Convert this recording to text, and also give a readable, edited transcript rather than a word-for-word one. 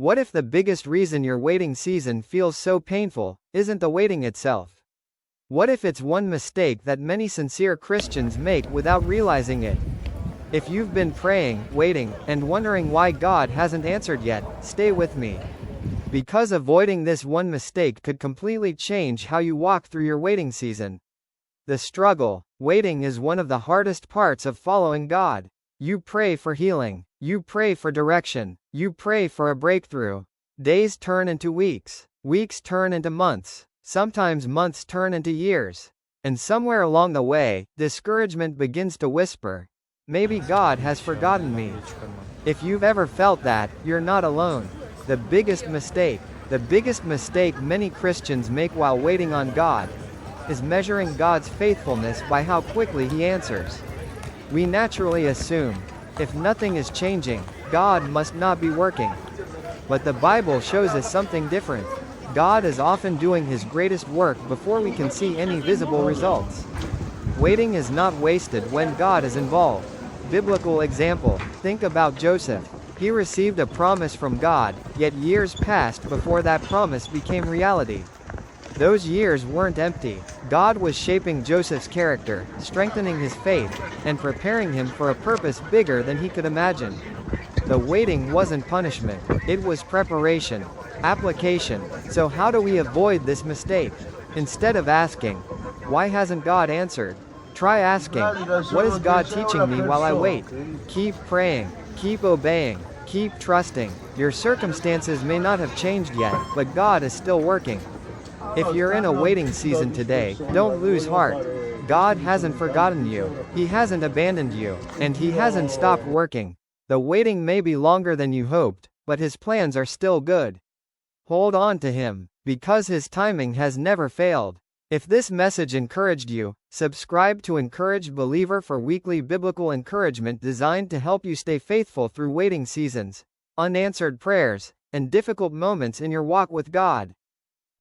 What if the biggest reason your waiting season feels so painful isn't the waiting itself? What if it's one mistake that many sincere Christians make without realizing it? If you've been praying, waiting, and wondering why God hasn't answered yet, stay with me. Because avoiding this one mistake could completely change how you walk through your waiting season. The struggle, waiting, is one of the hardest parts of following God. You pray for healing. You pray for direction. You pray for a breakthrough. Days turn into weeks. Weeks turn into months. Sometimes months turn into years. And somewhere along the way, discouragement begins to whisper, "Maybe God has forgotten me." If you've ever felt that, you're not alone. The biggest mistake many Christians make while waiting on God is measuring God's faithfulness by how quickly He answers. We naturally assume, if nothing is changing, God must not be working. But the Bible shows us something different. God is often doing His greatest work before we can see any visible results. Waiting is not wasted when God is involved. Biblical example: think about Joseph. He received a promise from God, yet years passed before that promise became reality. Those years weren't empty. God was shaping Joseph's character, strengthening his faith, and preparing him for a purpose bigger than he could imagine. The waiting wasn't punishment, it was preparation, application. So how do we avoid this mistake? Instead of asking, "Why hasn't God answered?" try asking, "What is God teaching me while I wait?" Keep praying, keep obeying, keep trusting. Your circumstances may not have changed yet, but God is still working. If you're in a waiting season today, don't lose heart. God hasn't forgotten you. He hasn't abandoned you, and He hasn't stopped working. The waiting may be longer than you hoped, but His plans are still good. Hold on to Him, because His timing has never failed. If this message encouraged you, subscribe to Encouraged Believer for weekly biblical encouragement designed to help you stay faithful through waiting seasons, unanswered prayers, and difficult moments in your walk with God.